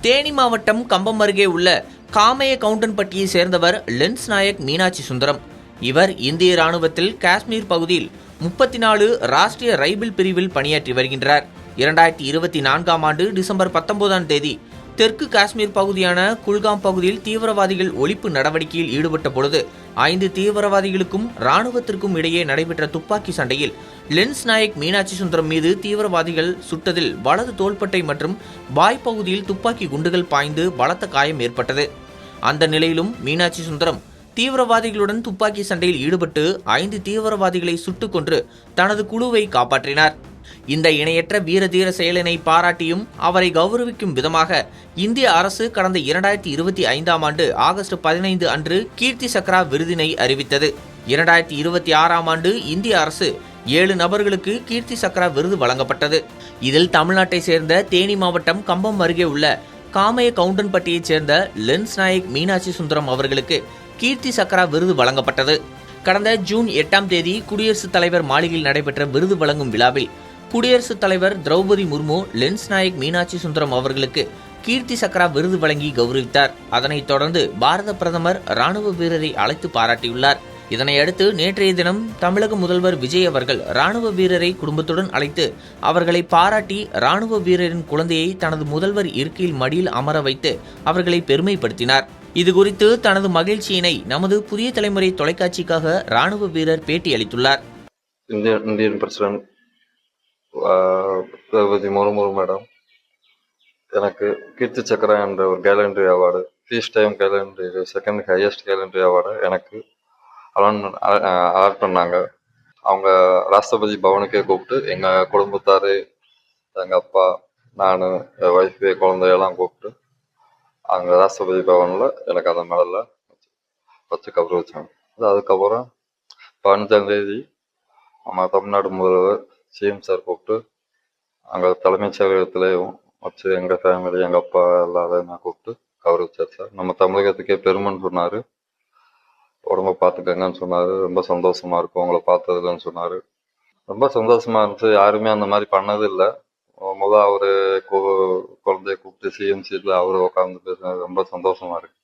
தேனி மாவட்டம் கம்பம் அருகே உள்ள காமைய கவுண்டன்பட்டியை சேர்ந்தவர் லென்ஸ் நாயக் மீனாட்சி சுந்தரம். இவர் இந்திய ராணுவத்தில் காஷ்மீர் பகுதியில் 34 ராஷ்டிரிய ரைபிள் பிரிவில் பணியாற்றி வருகின்றார். 2024ஆம் ஆண்டு டிசம்பர் 19ஆம் தேதி தெற்கு காஷ்மீர் பகுதியான குல்காம் பகுதியில் தீவிரவாதிகள் ஒழிப்பு நடவடிக்கையில் ஈடுபட்ட பொழுது 5 தீவிரவாதிகளுக்கும் ராணுவத்திற்கும் இடையே நடைபெற்ற துப்பாக்கி சண்டையில் லென்ஸ் நாயக் மீனாட்சி சுந்தரம் மீது தீவிரவாதிகள் சுட்டதில் வலது தோள்பட்டை மற்றும் வாய் பகுதியில் துப்பாக்கி குண்டுகள் பாய்ந்து பலத்த காயம் ஏற்பட்டது. அந்த நிலையிலும் மீனாட்சி சுந்தரம் தீவிரவாதிகளுடன் துப்பாக்கி சண்டையில் ஈடுபட்டு 5 தீவிரவாதிகளை சுட்டுக் கொன்று தனது குழுவை காப்பாற்றினார். இந்த இணையற்ற வீரதீர செயலினை பாராட்டியும் அவரை கௌரவிக்கும் விதமாக இந்திய அரசு கடந்த 2025ஆம் ஆண்டு ஆகஸ்ட் 15 அன்று கீர்த்தி சக்ரா விருதினை அறிவித்தது. 2026ஆம் ஆண்டு இந்திய அரசு 7 நபர்களுக்கு கீர்த்தி சக்ரா விருது வழங்கப்பட்டது. இதில் தமிழ்நாட்டை சேர்ந்த தேனி மாவட்டம் கம்பம் அருகே உள்ள காமைய கவுண்டன்பட்டியைச் சேர்ந்த லென்ஸ் நாயக் மீனாட்சி சுந்தரம் அவர்களுக்கு கீர்த்தி சக்ரா விருது வழங்கப்பட்டது. கடந்த ஜூன் 8ஆம் தேதி குடியரசுத் தலைவர் மாளிகையில் நடைபெற்ற விருது வழங்கும் விழாவில் குடியரசுத் தலைவர் திரௌபதி முர்மு லென்ஸ் நாயக் மீனாட்சி சுந்தரம் அவர்களுக்கு கீர்த்தி சக்ரா விருது வழங்கி கௌரவித்தார். அதனைத் தொடர்ந்து பாரத பிரதமர் ராணுவ வீரரை அழைத்து பாராட்டியுள்ளார். இதனையடுத்து நேற்றைய தினம் தமிழக முதல்வர் விஜய் அவர்கள் ராணுவ வீரரை குடும்பத்துடன் அழைத்து அவர்களை பாராட்டி ராணுவ வீரரின் குழந்தையை தனது முதல்வர் இருக்கையில் மடியில் அமர வைத்து அவர்களை பெருமைப்படுத்தினார். இதுகுறித்து தனது மகிழ்ச்சியினை நமது புதிய தலைமுறை தொலைக்காட்சிக்காக ராணுவ வீரர் பேட்டி அளித்துள்ளார். Indian president Draupadi Murmu madam எனக்கு கீர்த்தி சக்ரா என்ற ஒரு gallantry award, peace time gallantry second highest gallantry award எனக்கு அலாட் பண்ணாங்க. அவங்க ராஷ்டிரபதி பவனுக்கே கூப்பிட்டு எங்கள் குடும்பத்தார், எங்கள் அப்பா, நான், என் ஒய்ஃபு, குழந்தையெல்லாம் கூப்பிட்டு அங்கே ராஷ்டிரபதி பவனில் எனக்கு அந்த மெடலில் வச்சு கௌரவிச்சாங்க. அதுக்கப்புறம் 15ஆம் தேதி நம்ம தமிழ்நாடு முதல்வர் சிஎம் சார் கூப்பிட்டு அங்கே தலைமைச் செயலகத்திலேயும் வச்சு எங்கள் ஃபேமிலி, எங்கள் அப்பா எல்லாரையும் நான் கூப்பிட்டு கௌரவிச்சார் சார். நம்ம தமிழகத்துக்கே பெருமைன்னு சொன்னார். உடம்ப பார்த்துக்கங்கன்னு சொன்னார். ரொம்ப சந்தோஷமாக இருக்கும் உங்களை பார்த்ததுலன்னு சொன்னார். ரொம்ப சந்தோஷமாக இருந்துச்சு. யாருமே அந்த மாதிரி பண்ணதில்லை. முதல் அவர் குழந்தைய கூப்பிட்டு சிஎம் சீட்டில் அவர் உட்காந்து பேசுனது ரொம்ப சந்தோஷமாக இருக்குது.